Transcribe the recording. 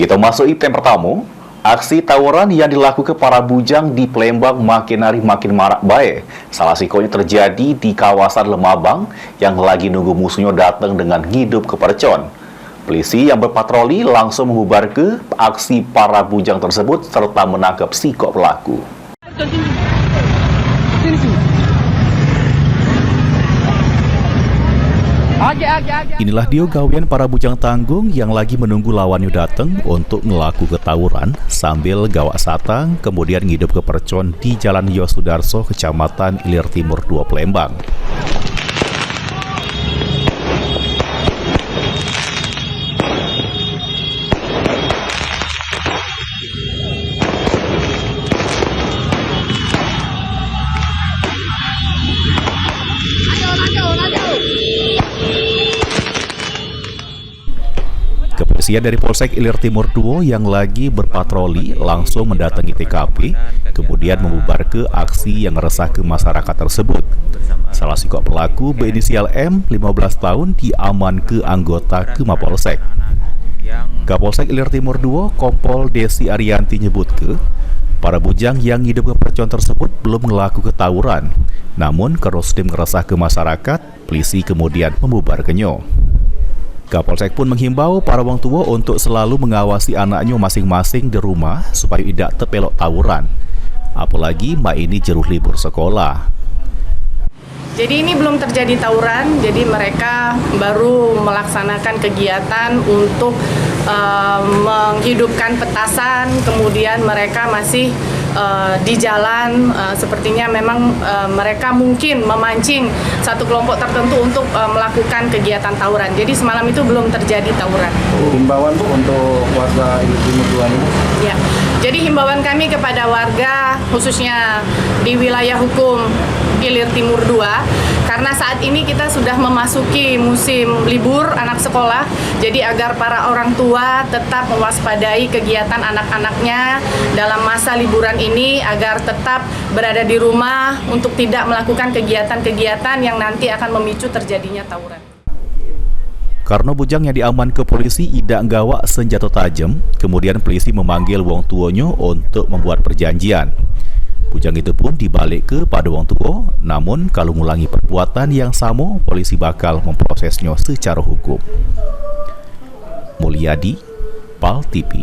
Kita masuk item pertama. Aksi tawuran yang dilakukan para bujang di Palembang makin hari makin marak baik. Salah sikonya terjadi di kawasan Lemabang yang lagi nunggu musuhnya datang dengan hidup ke percon. Polisi yang berpatroli langsung membubarkan aksi para bujang tersebut serta menangkap sikok pelaku. Inilah dia gawian para bujang tanggung yang lagi menunggu lawannya datang untuk melaku ketawuran sambil gawak satang kemudian ngidup ke percon di Jalan Yosudarso, Kecamatan Ilir Timur 2 Palembang. Kepolisian dari Polsek Ilir Timur 2 yang lagi berpatroli langsung mendatangi TKP, kemudian membubarkan aksi yang meresahkan masyarakat tersebut. Salah sikok pelaku berinisial M, 15 tahun, diaman ke anggota ke Mapolsek. Kapolsek Ilir Timur 2, Kompol Desi Arianti nyebut ke, para bujang yang hidup ke percon tersebut belum melakukan ketawuran. Namun, kerosdim meresah ke masyarakat, polisi kemudian membubarkannya. Kapolsek pun menghimbau para wong tua untuk selalu mengawasi anaknya masing-masing di rumah supaya tidak terpelok tawuran. Apalagi mbak ini jeruh libur sekolah. Jadi ini belum terjadi tawuran, jadi mereka baru melaksanakan kegiatan untuk menghidupkan petasan, kemudian mereka masih di jalan, sepertinya memang mereka mungkin memancing satu kelompok tertentu untuk melakukan kegiatan tawuran. Jadi semalam itu belum terjadi tawuran. Himbauan Bu untuk warga Ilir Timur 2 ini? Ya, jadi himbauan kami kepada warga khususnya di wilayah hukum Ilir Timur 2, karena saat ini kita sudah memasuki musim libur anak sekolah, jadi agar para orang tua tetap mewaspadai kegiatan anak-anaknya dalam masa liburan ini agar tetap berada di rumah untuk tidak melakukan kegiatan-kegiatan yang nanti akan memicu terjadinya tawuran. Karena bujang yang diaman ke polisi tidak gawak senjata tajam, kemudian polisi memanggil wong tuanya untuk membuat perjanjian. Bujang itu pun dibalik ke pada wong tua, namun kalau mengulangi perbuatan yang sama, polisi bakal memprosesnya secara hukum. Mulyadi, PAL TV.